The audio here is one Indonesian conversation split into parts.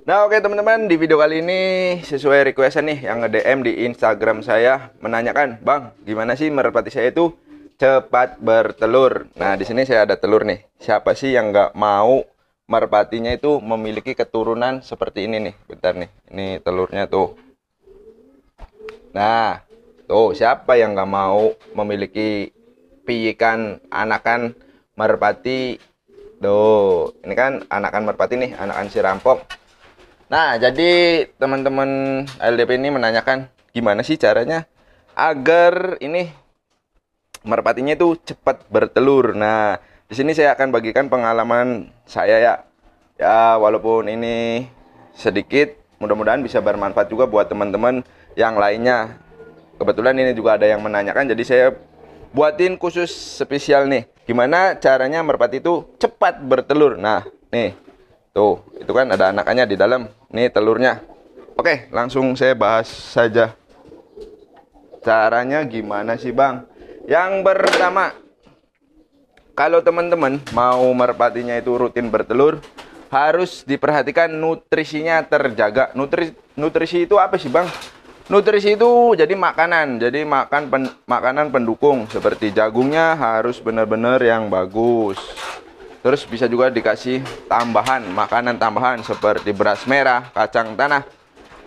Nah, oke teman-teman, di video kali ini sesuai requestan nih yang nge-DM di Instagram saya menanyakan, "Bang, gimana sih merpati saya itu cepat bertelur?" Nah, di sini saya ada telur nih. Siapa sih yang nggak mau merpatinya itu memiliki keturunan seperti ini nih? Bentar nih, ini telurnya tuh. Nah, tuh siapa yang nggak mau memiliki piikan anakan merpati? Tuh, ini kan anakan merpati nih, anakan si rampok. Nah, jadi teman-teman LDP ini menanyakan gimana sih caranya agar ini merpatinya itu cepat bertelur. Nah, di sini saya akan bagikan pengalaman saya ya. Ya, walaupun ini sedikit, mudah-mudahan bisa bermanfaat juga buat teman-teman yang lainnya. Kebetulan ini juga ada yang menanyakan, jadi saya buatin khusus spesial nih. Gimana caranya merpati itu cepat bertelur? Nah, nih. Tuh, itu kan ada anakannya di dalam. Nih telurnya. Oke, langsung saya bahas saja. Caranya gimana sih, Bang? Yang pertama, kalau teman-teman mau merpatinya itu rutin bertelur, harus diperhatikan nutrisinya terjaga. Nutrisi itu apa sih, Bang? Nutrisi itu jadi makanan. Jadi makanan pendukung seperti jagungnya harus benar-benar yang bagus. Terus bisa juga dikasih tambahan, makanan tambahan seperti beras merah, kacang tanah.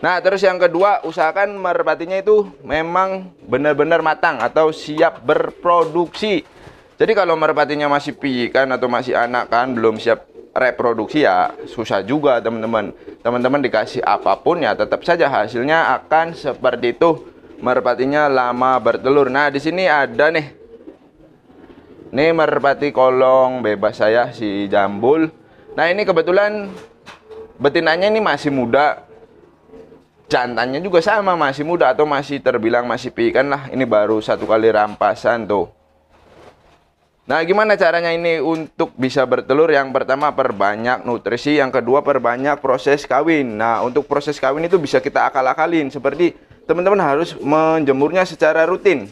Nah, terus yang kedua, usahakan merpatinya itu memang benar-benar matang atau siap berproduksi. Jadi kalau merpatinya masih piikan atau masih anakan, belum siap reproduksi ya susah juga teman-teman. Teman-teman dikasih apapun ya tetap saja hasilnya akan seperti itu. Merpatinya lama bertelur. Nah, di sini ada nih. Ini merpati kolong bebas saya, si Jambul. Nah, ini kebetulan betinanya ini masih muda. Jantannya juga sama, masih muda atau masih terbilang masih piikan lah. Ini baru satu kali rampasan tuh. Nah, gimana caranya ini untuk bisa bertelur? Yang pertama, perbanyak nutrisi. Yang kedua, perbanyak proses kawin. Nah, untuk proses kawin itu bisa kita akal-akalin. Seperti teman-teman harus menjemurnya secara rutin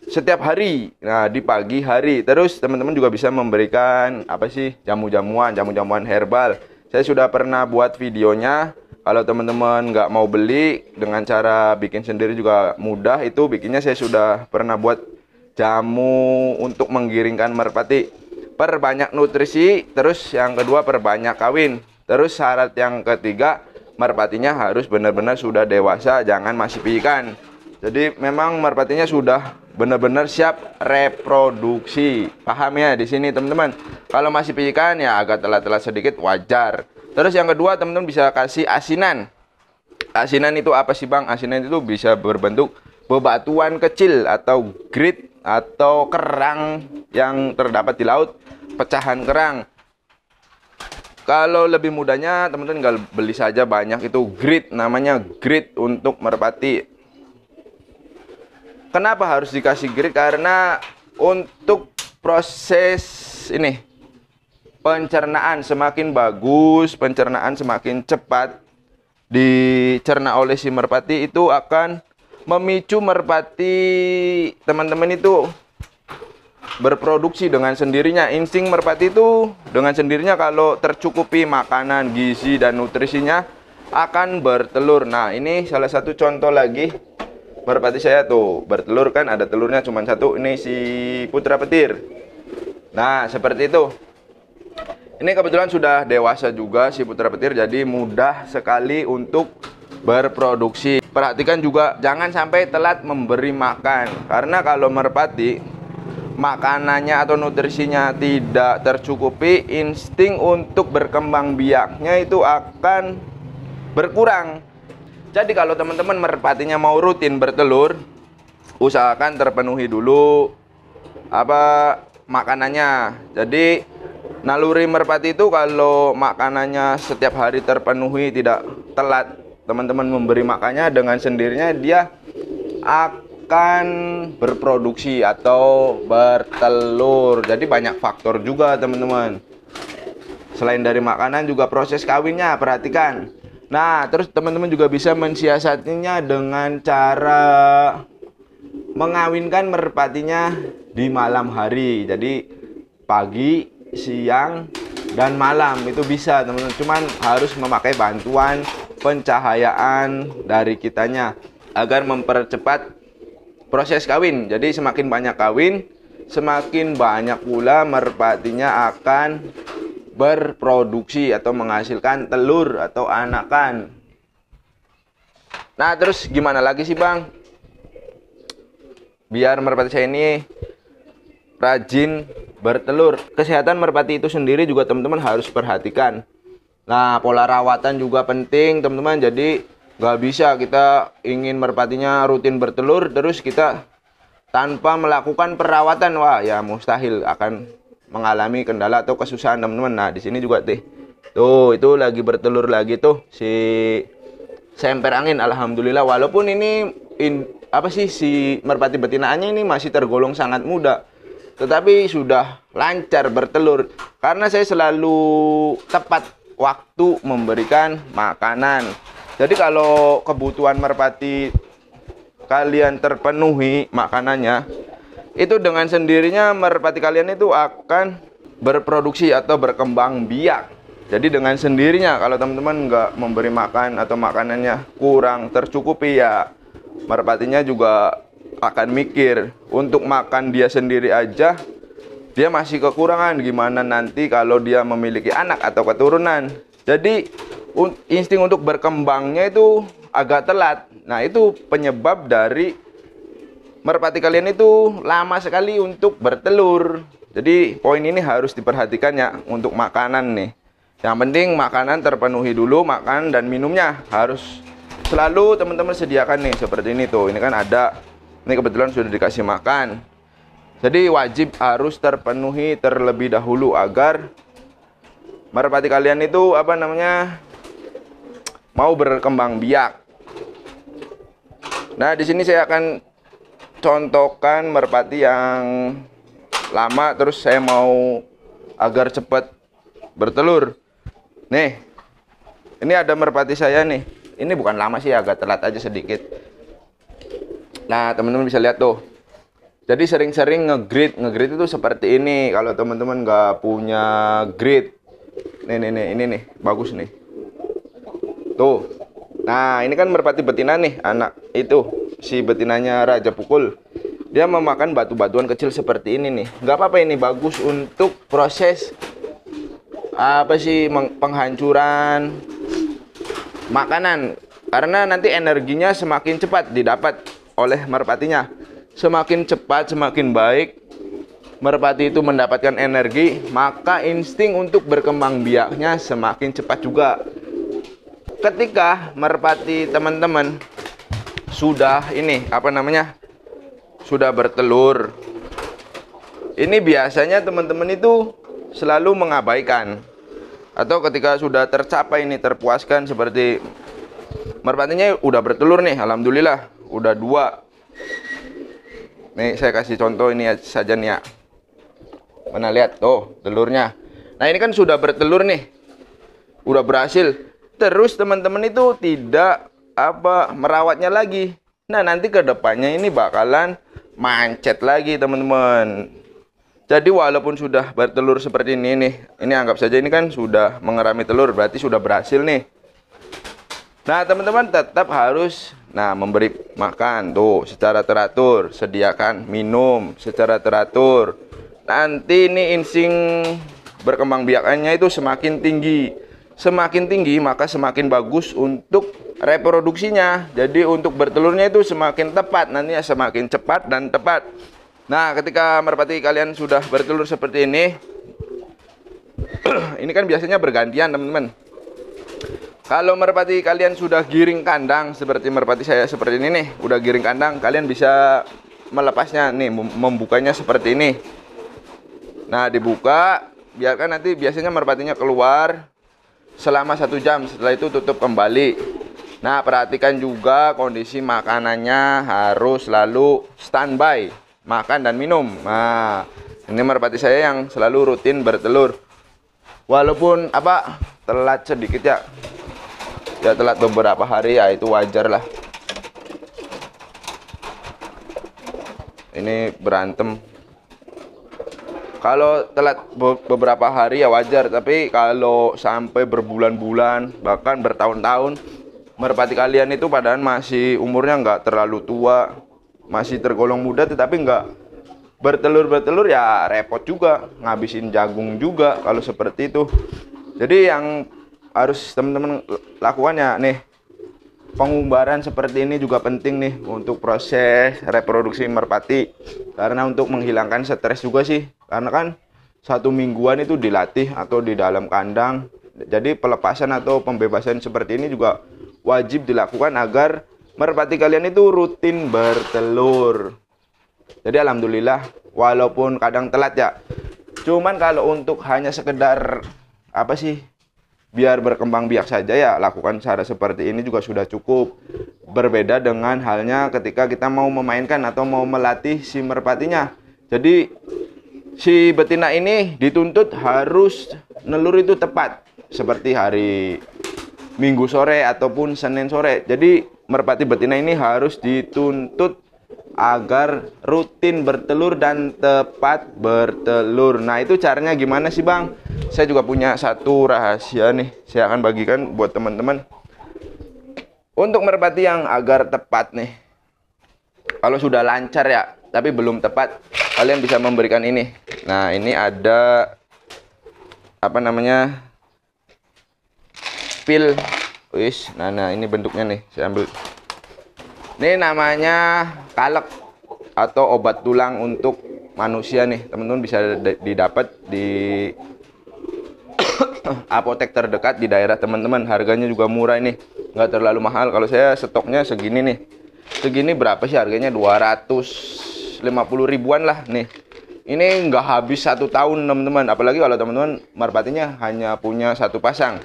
setiap hari. Nah, di pagi hari. Terus teman-teman juga bisa memberikan apa sih, jamu-jamuan herbal. Saya sudah pernah buat videonya. Kalau teman-teman nggak mau beli, dengan cara bikin sendiri juga mudah. Itu bikinnya saya sudah pernah buat jamu untuk menggiringkan merpati. Perbanyak nutrisi. Terus yang kedua, perbanyak kawin. Terus syarat yang ketiga, merpatinya harus benar-benar sudah dewasa, jangan masih piikan. Jadi memang merpatinya sudah benar-benar siap reproduksi. Paham ya di sini teman-teman? Kalau masih piikan ya agak telat-telat sedikit, wajar. Terus yang kedua, teman-teman bisa kasih asinan. Asinan itu apa sih, Bang? Asinan itu bisa berbentuk bebatuan kecil atau grit atau kerang yang terdapat di laut, pecahan kerang. Kalau lebih mudahnya teman-teman tinggal beli saja banyak itu grit, namanya grit untuk merpati. Kenapa harus dikasih grit? Karena untuk proses ini pencernaan semakin bagus, pencernaan semakin cepat dicerna oleh si merpati, itu akan memicu merpati teman-teman itu berproduksi dengan sendirinya. Insting merpati itu dengan sendirinya kalau tercukupi makanan, gizi dan nutrisinya akan bertelur. Nah, ini salah satu contoh lagi. Merpati saya tuh bertelur kan, ada telurnya cuma satu. Ini si putra petir. Nah, seperti itu. Ini kebetulan sudah dewasa juga si putra petir, jadi mudah sekali untuk berproduksi. Perhatikan juga jangan sampai telat memberi makan. Karena kalau merpati makanannya atau nutrisinya tidak tercukupi, insting untuk berkembang biaknya itu akan berkurang. Jadi kalau teman-teman merpatinya mau rutin bertelur, usahakan terpenuhi dulu makanannya. Jadi naluri merpati itu kalau makanannya setiap hari terpenuhi, tidak telat teman-teman memberi makannya, dengan sendirinya dia akan berproduksi atau bertelur. Jadi banyak faktor juga teman-teman. Selain dari makanan juga proses kawinnya, perhatikan. Nah, terus teman-teman juga bisa mensiasatinya dengan cara mengawinkan merpatinya di malam hari. Jadi pagi, siang, dan malam itu bisa teman-teman, cuman harus memakai bantuan pencahayaan dari kitanya agar mempercepat proses kawin. Jadi semakin banyak kawin, semakin banyak pula merpatinya akan berproduksi atau menghasilkan telur atau anakan. Nah, terus gimana lagi sih Bang, biar merpati saya ini rajin bertelur? Kesehatan merpati itu sendiri juga teman-teman harus perhatikan. Nah, pola rawatan juga penting teman-teman. Jadi nggak bisa kita ingin merpatinya rutin bertelur terus kita tanpa melakukan perawatan, wah ya mustahil, akan mengalami kendala atau kesusahan teman-teman. Nah, di sini juga tuh itu lagi bertelur lagi tuh si semper angin. Alhamdulillah, walaupun ini si merpati betinaannya ini masih tergolong sangat muda, tetapi sudah lancar bertelur karena saya selalu tepat waktu memberikan makanan. Jadi kalau kebutuhan merpati kalian terpenuhi makanannya, itu dengan sendirinya merpati kalian itu akan berproduksi atau berkembang biak. Jadi dengan sendirinya kalau teman-teman nggak memberi makan atau makanannya kurang tercukupi, ya merpatinya juga akan mikir untuk makan dia sendiri aja dia masih kekurangan, gimana nanti kalau dia memiliki anak atau keturunan. Jadi insting untuk berkembangnya itu agak telat. Nah, itu penyebab dari merpati kalian itu lama sekali untuk bertelur. Jadi poin ini harus diperhatikan ya untuk makanan nih. Yang penting makanan terpenuhi dulu, makan dan minumnya harus selalu teman-teman sediakan nih seperti ini tuh. Ini kan ada, ini kebetulan sudah dikasih makan. Jadi wajib harus terpenuhi terlebih dahulu agar merpati kalian itu mau berkembang biak. Nah, di sini saya akan contohkan merpati yang lama, terus saya mau agar cepat bertelur. Nih, ini ada merpati saya nih. Ini bukan lama sih, agak telat aja sedikit. Nah, teman-teman bisa lihat tuh. Jadi sering-sering nge-grid itu seperti ini. Kalau teman-teman nggak punya grid, ini nih, bagus nih. Tuh. Nah, ini kan merpati betina nih, anak itu si betinanya Raja Pukul. Dia memakan batu-batuan kecil seperti ini nih. Nggak apa-apa, ini bagus untuk proses penghancuran makanan, karena nanti energinya semakin cepat didapat oleh merpatinya. Semakin cepat semakin baik merpati itu mendapatkan energi, maka insting untuk berkembang biaknya semakin cepat juga. Ketika merpati teman-teman sudah sudah bertelur, ini biasanya teman-teman itu selalu mengabaikan, atau ketika sudah tercapai ini terpuaskan, seperti merpatinya udah bertelur nih, alhamdulillah udah 2. Nih saya kasih contoh ini saja nih ya. Mana lihat tuh telurnya. Nah, ini kan sudah bertelur nih, udah berhasil. Terus teman-teman itu tidak merawatnya lagi. Nah, nanti kedepannya ini bakalan mancet lagi teman-teman. Jadi walaupun sudah bertelur seperti ini nih, ini anggap saja ini kan sudah mengerami telur, berarti sudah berhasil nih. Nah, teman-teman tetap harus memberi makan tuh secara teratur, sediakan minum secara teratur. Nanti ini insting berkembang biakannya itu semakin tinggi. Semakin tinggi maka semakin bagus untuk reproduksinya. Jadi untuk bertelurnya itu semakin tepat, nantinya semakin cepat dan tepat. Nah, ketika merpati kalian sudah bertelur seperti ini, ini kan biasanya bergantian teman-teman. Kalau merpati kalian sudah giring kandang, seperti merpati saya seperti ini nih, udah giring kandang, kalian bisa melepasnya nih, membukanya seperti ini. Nah, dibuka, biarkan nanti biasanya merpatinya keluar selama 1 jam, setelah itu tutup kembali. Nah, perhatikan juga kondisi makanannya harus selalu standby, makan dan minum. Nah, ini merpati saya yang selalu rutin bertelur. Walaupun telat sedikit ya telat beberapa hari, ya itu wajar lah. Ini berantem. Kalau telat beberapa hari ya wajar, tapi kalau sampai berbulan-bulan bahkan bertahun-tahun, merpati kalian itu padahal masih umurnya nggak terlalu tua, masih tergolong muda, tetapi nggak bertelur ya repot juga, ngabisin jagung juga kalau seperti itu. Jadi yang harus teman-teman lakukan ya nih, pengumbaran seperti ini juga penting nih untuk proses reproduksi merpati, karena untuk menghilangkan stres juga sih, karena kan 1 mingguan itu dilatih atau di dalam kandang. Jadi pelepasan atau pembebasan seperti ini juga wajib dilakukan agar merpati kalian itu rutin bertelur. Jadi alhamdulillah walaupun kadang telat ya, cuman kalau untuk hanya sekedar apa sih, biar berkembang biak saja ya, lakukan cara seperti ini juga sudah cukup. Berbeda dengan halnya ketika kita mau memainkan atau mau melatih si merpatinya. Jadi si betina ini dituntut harus nelur itu tepat seperti hari Minggu sore ataupun Senin sore. Jadi merpati betina ini harus dituntut agar rutin bertelur dan tepat bertelur. Nah, itu caranya gimana sih, Bang? Saya juga punya satu rahasia nih, saya akan bagikan buat teman-teman. Untuk merpati yang agar tepat nih, kalau sudah lancar ya, tapi belum tepat, kalian bisa memberikan ini. Nah, ini ada apa namanya, pil. Wis, nah ini bentuknya nih, saya ambil. Ini namanya kalek atau obat tulang untuk manusia nih, teman-teman bisa didapat di apotek terdekat di daerah teman-teman. Harganya juga murah ini, nggak terlalu mahal. Kalau saya stoknya segini nih. Segini berapa sih harganya? 250 ribuan lah nih. Ini nggak habis 1 tahun teman-teman. Apalagi kalau teman-teman merpatinya hanya punya 1 pasang,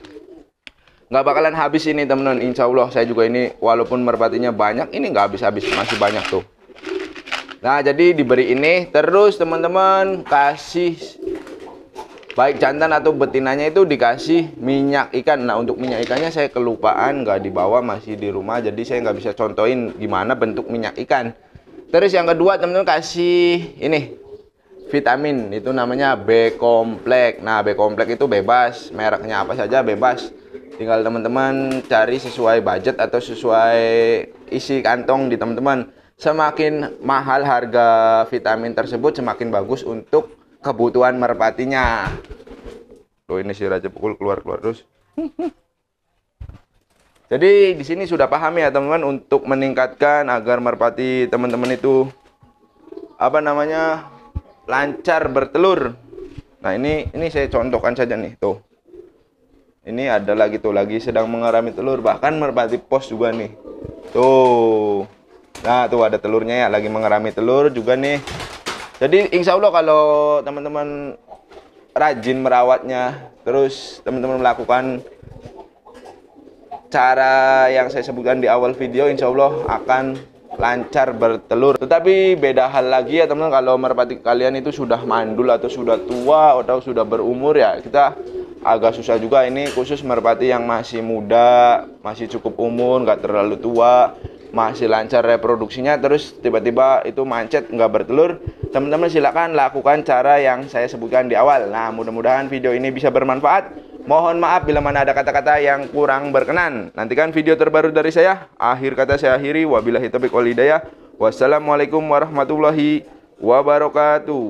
nggak bakalan habis ini teman-teman. Insya Allah saya juga ini walaupun merpatinya banyak, ini nggak habis-habis, masih banyak tuh. Nah, jadi diberi ini terus teman-teman, kasih baik jantan atau betinanya itu dikasih minyak ikan. Nah, untuk minyak ikannya saya kelupaan, nggak dibawa, masih di rumah, jadi saya nggak bisa contohin gimana bentuk minyak ikan. Terus yang kedua teman-teman, kasih ini vitamin, itu namanya B komplek. Nah, B komplek itu bebas, mereknya apa saja bebas, tinggal teman-teman cari sesuai budget atau sesuai isi kantong di teman-teman. Semakin mahal harga vitamin tersebut, semakin bagus untuk kebutuhan merpatinya. Loh, ini si Raja Pukul keluar terus. Jadi di sini sudah paham ya teman-teman, untuk meningkatkan agar merpati teman-teman itu apa namanya, lancar bertelur. Nah, ini saya contohkan saja nih, tuh. Ini ada lagi tuh, lagi sedang mengerami telur, bahkan merpati pos juga nih. Tuh. Nah, tuh ada telurnya ya, lagi mengerami telur juga nih. Jadi insya Allah kalau teman-teman rajin merawatnya, terus teman-teman melakukan cara yang saya sebutkan di awal video, insya Allah akan lancar bertelur. Tetapi beda hal lagi ya teman-teman, kalau merpati kalian itu sudah mandul atau sudah tua atau sudah berumur ya, kita agak susah juga. Ini khusus merpati yang masih muda, masih cukup umur, nggak terlalu tua, masih lancar reproduksinya, terus tiba-tiba itu macet nggak bertelur, teman-teman silakan lakukan cara yang saya sebutkan di awal. Nah, mudah-mudahan video ini bisa bermanfaat. Mohon maaf bila mana ada kata-kata yang kurang berkenan. Nantikan video terbaru dari saya. Akhir kata saya akhiri, wabillahi taufiq wal hidayah. Wassalamualaikum warahmatullahi wabarakatuh.